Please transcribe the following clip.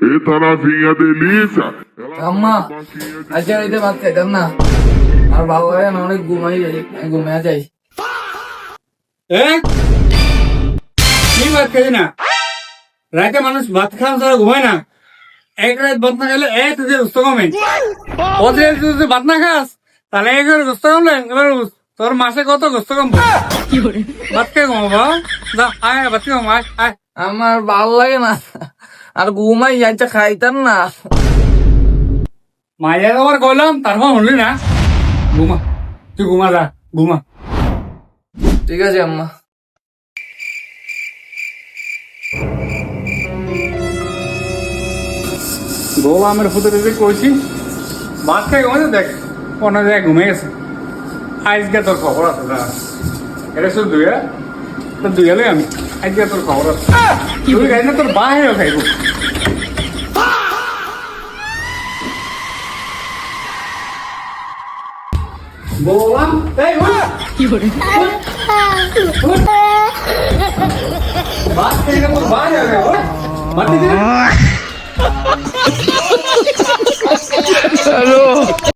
Eita novinha delícia. আম্মা আজকে রাইতে ভাত খাইতাম না আর ভালো লাগে না, অনেক ঘুমাই যাই, ঘুমিয়ে যাই। কি ভাত খাই না? রাতে মানুষ ভাত খাওয়া ছাড়া ঘুমায় না। এক রাত ভাত না খেলে তুই সুস্থ কমে। ওদের তুই ভাত না খাস তাহলে একবার সুস্থ কমলে এবার তোর মাসে কত সুস্থ কমবো? ভাত খেয়ে কমাবো? যা আয় ভাত খেয়ে কম, আয় আয়। আমার ভালো লাগে না আর ঘুমাই যাইতে, খাইতাম না। মায়ের আবার কইলাম তারপর শুনলি না। ঘুমা, তুই ঘুমা, যা ঘুমা। ঠিক আছে আম্মা। বউ আমার ফুটে দিতে কইছি ভাত খেয়ে ঘুমাতে, দেখ অন্য জায়গায় ঘুমে গেছে। আজকে তোর খবর আছে না, এটা শুধু দুই হলে আমি আজকে তোর খবর আছে। তুই খাই না, তোর বাহিরেও খাইব। বললাম এই ভাত খেয়ে তোর বাহিরে খাইব। মাটি দিলে